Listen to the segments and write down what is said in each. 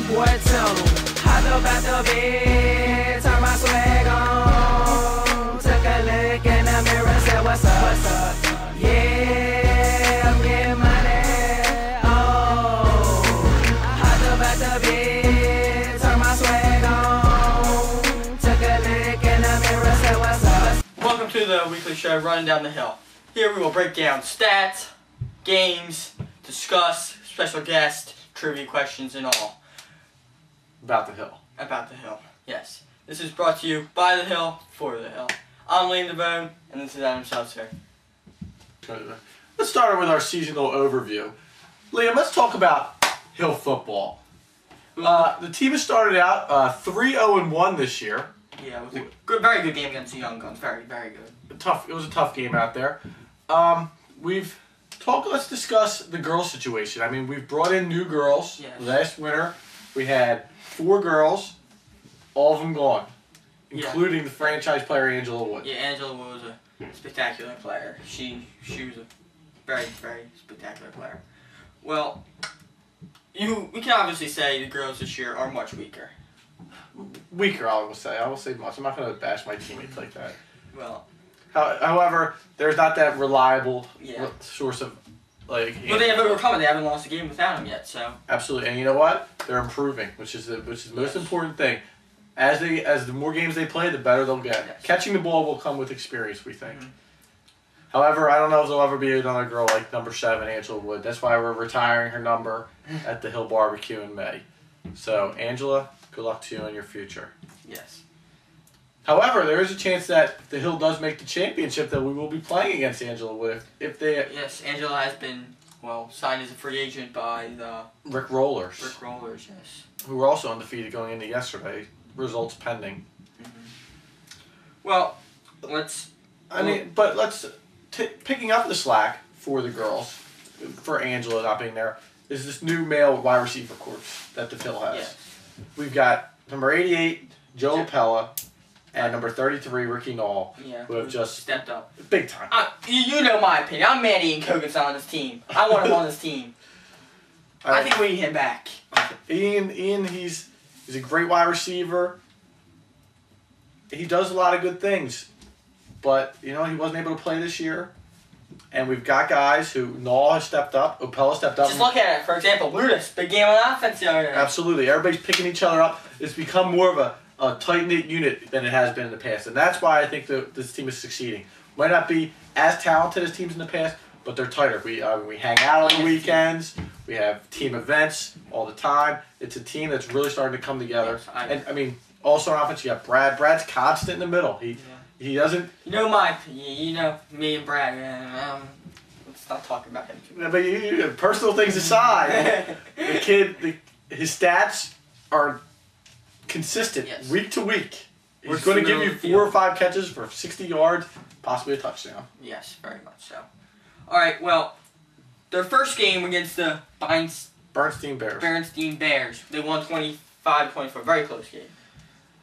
boy, tell him. Hop up out the bed, turn my swag on. Took a look in the mirror, said, what's up, what's up? Yeah, I'm getting money. Oh, hop up out the bed, turn my swag on. Took a look in the mirror, said, what's up? Welcome to the weekly show, Running Down the Hill. Here we will break down stats, games, discuss special guests, trivia questions, and all. About the Hill. About the Hill, yes. This is brought to you by the Hill, for the Hill. I'm Liam DeVone, and this is Adam Seltzer. Let's start with our seasonal overview. Liam, let's talk about Hill football. The team has started out 3-0-1 this year. Yeah, it was a good, very good game against the Young Guns. Very, very good. It was a tough game out there. Let's discuss the girls' situation. I mean, we've brought in new girls. Yes. Last winter, we had 4 girls, all of them gone, including the franchise player Angela Wood. Yeah, Angela Wood was a spectacular player. She was a very, very spectacular player. Well, we can obviously say the girls this year are much weaker. Weaker, I will say. I will say much. I'm not going to bash my teammates like that. Well, however, there's not that reliable source of But they have overcome it. They haven't lost a game without him yet. So absolutely, and you know what? They're improving, which is the most important thing. As the more games they play, the better they'll get. Yes. Catching the ball will come with experience, we think. However, I don't know if there'll ever be another girl like number 7, Angela Wood. That's why we're retiring her number at the Hill Barbecue in May. So, Angela, good luck to you in your future. Yes. However, there is a chance that the Hill does make the championship that we will be playing against Angela Wood if they. Yes, Angela has been signed as a free agent by the Rick Rollers. Rick Rollers, yes. Who were also undefeated going into yesterday. Results pending. Well, let's picking up the slack for the girls, for Angela not being there, is this new male wide receiver corps that the Hill has. Yes. We've got number 88, Joe Pella, and number 33, Ricky Knoll, who have just stepped up big time. You know my opinion. I'm mad Ian Cogan's on this team. I want him on this team. I think we need him back. Ian, he's a great wide receiver. He does a lot of good things, but he wasn't able to play this year. And we've got guys who Knoll has stepped up, Opella stepped up. Just look at it. For example, Ludus, big game on offense the other day. Absolutely, everybody's picking each other up. It's become more of a tight-knit unit than it has been in the past. And that's why I think this team is succeeding. Might not be as talented as teams in the past, but they're tighter. We hang out on the weekends. We have team events all the time. It's a team that's really starting to come together. Yes, and also on offense, you got Brad. Brad's constant in the middle. He doesn't... You know my opinion. You know me and Brad. Let's not talk about him too much. But personal things aside, the kid, his stats are consistent week to week. He's going to give you 4 or 5 catches for 60 yards, possibly a touchdown. Yes, very much so. All right, well, their first game against the Bernstein Bears. They won 25-24. Very close game.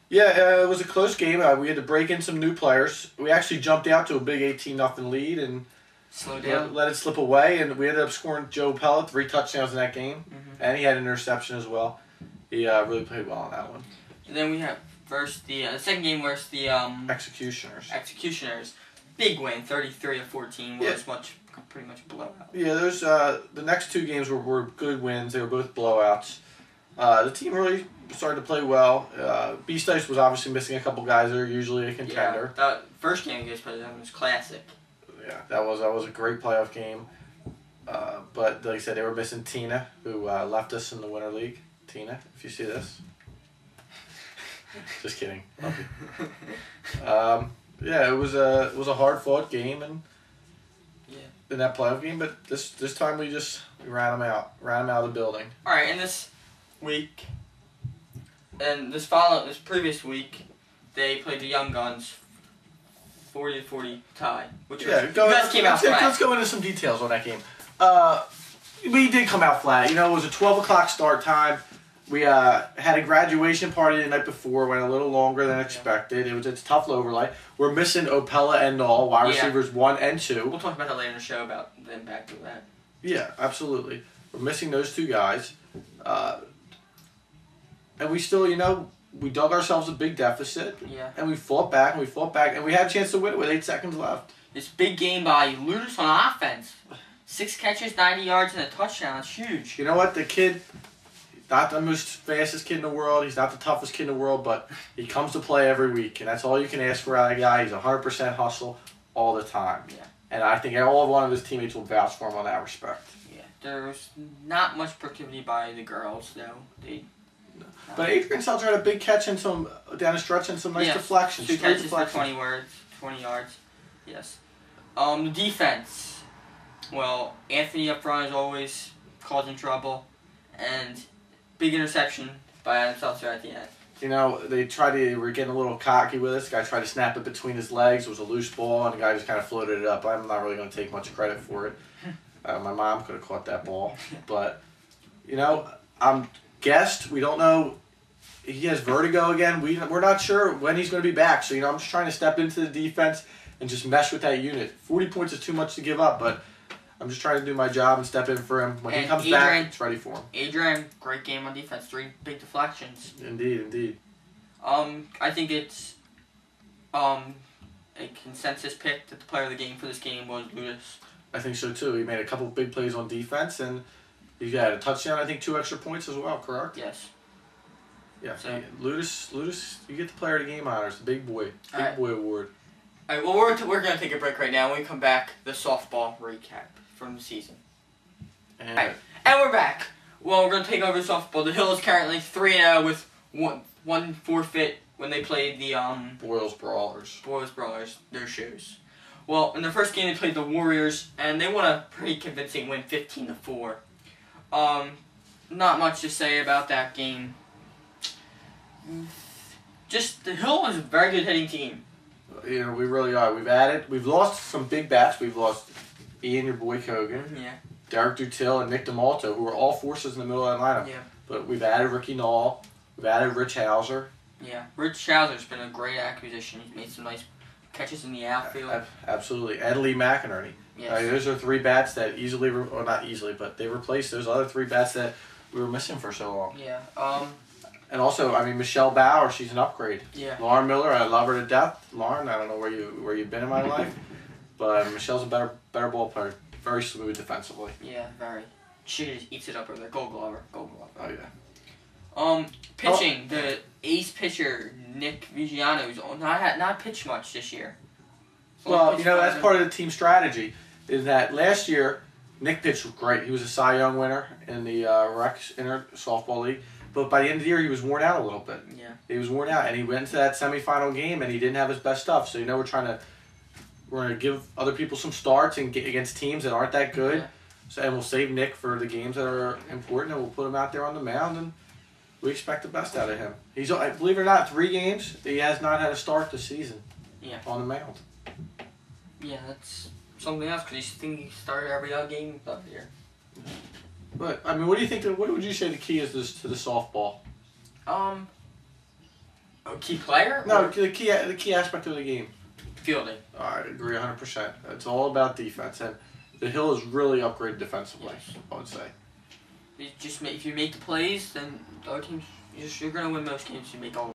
Yeah, it was a close game. We had to break in some new players. We actually jumped out to a big 18-0 lead and let it slip away. And we ended up scoring Joe Pella 3 touchdowns in that game, and he had an interception as well. He really played well on that one. And then we have the second game was the Executioners. Big win, 33-14. Was pretty much a blowout. Yeah, the next 2 games were good wins. They were both blowouts. The team really started to play well. Beast Ice was obviously missing a couple guys that are usually a contender. Yeah, that first game against President was classic. Yeah, that was a great playoff game. But like I said, they were missing Tina, who left us in the Winter League. Tina, if you see this. Just kidding. Love you. It was a hard-fought game and in that playoff game, but this time we ran them out of the building. All right, and this week, and this previous week, they played the Young Guns 40-40 tie, which you guys came out flat. Let's go into some details on that game. We did come out flat. It was a 12 o'clock start time. We had a graduation party the night before, went a little longer than expected. It's tough overlay. We're missing Opella and Knoll, wide receivers 1 and 2. We'll talk about that later in the show, about the impact of that. Yeah, absolutely. We're missing those 2 guys. And we still, we dug ourselves a big deficit. Yeah. And we fought back, and we had a chance to win it with 8 seconds left. This big game by Ludus on offense. 6 catches, 90 yards, and a touchdown. That's huge. You know what? The kid, not the most fastest kid in the world. He's not the toughest kid in the world, but he comes to play every week, and that's all you can ask for out of a guy. He's 100% hustle all the time. Yeah. And I think all one of his teammates will vouch for him on that respect. Yeah. There's not much productivity by the girls, though. But Adrian Seltzer had a big catch and some down the stretch and some nice deflections. 2 catches for 20 yards. Yes. The defense. Well, Anthony up front is always causing trouble, and big interception by Adam Seltzer at the end. They were getting a little cocky with us. The guy tried to snap it between his legs. It was a loose ball, and the guy just kind of floated it up. I'm not really going to take much credit for it. My mom could have caught that ball. But, I'm guessed. We don't know. He has vertigo again. We're not sure when he's going to be back. So, I'm just trying to step into the defense and just mesh with that unit. 40 points is too much to give up, but I'm just trying to do my job and step in for him. When he comes back, it's ready for him. Adrian, great game on defense. 3 big deflections. Indeed. I think it's a consensus pick that the player of the game for this game was Ludus. I think so too. He made a couple big plays on defense, and he had a touchdown. I think 2 extra points as well. Correct? Yes. Yeah. So, Ludus, you get the player of the game honors, the big boy award. All right. Well, we're gonna take a break right now. When we come back, the softball recap from the season. And we're back. Well, we're gonna take over softball. The Hill is currently 3-0 with one forfeit when they played the Boyles Brawlers. Their shoes. Well, in the first game they played the Warriors, and they won a pretty convincing win, 15-4. Not much to say about that game. Just the Hill is a very good hitting team. We really are. We've lost some big bats. We've lost Ian, your boy Kogan, Derek Dutil, and Nick DeMalto, who are all forces in the middle of that lineup. Yeah. But we've added Ricky Knoll. We've added Rich Hauser. Yeah, Rich Hauser's been a great acquisition. He's made some nice catches in the outfield. Absolutely. And Lee McInerney. Yes. Those are 3 bats that or not easily, but they replaced those other 3 bats that we were missing for so long. Yeah. And also, Michelle Bauer, she's an upgrade. Yeah. Lauren Miller, I love her to death. Lauren, I don't know where you've been in my life, but Michelle's a better ball player. Very smooth defensively. Yeah, very. She just eats it up over there. Gold Glover. Oh yeah. Pitching, the ace pitcher Nick Vigiano who's not pitched much this year. Well, that's part of the team strategy. Is that last year Nick pitched great. He was a Cy Young winner in the Rex Inter Softball League. But by the end of the year, he was worn out a little bit. Yeah. He was worn out, and he went into that semifinal game, and he didn't have his best stuff. So we're going to give other people some starts and get against teams that aren't that good. Yeah. So and we'll save Nick for the games that are important, and we'll put him out there on the mound, and we expect the best out of him. He's, believe it or not, 3 games he has not had a start this season. Yeah. On the mound. Yeah, that's something else because he started every other game up here. But what do you think? What would you say the key is to the softball? A key player? No, the key aspect of the game. Fielding. I agree 100%. It's all about defense, and the Hill is really upgraded defensively. Yes. I would say. If you make the plays, then the other teams you're going to win most games. You make all.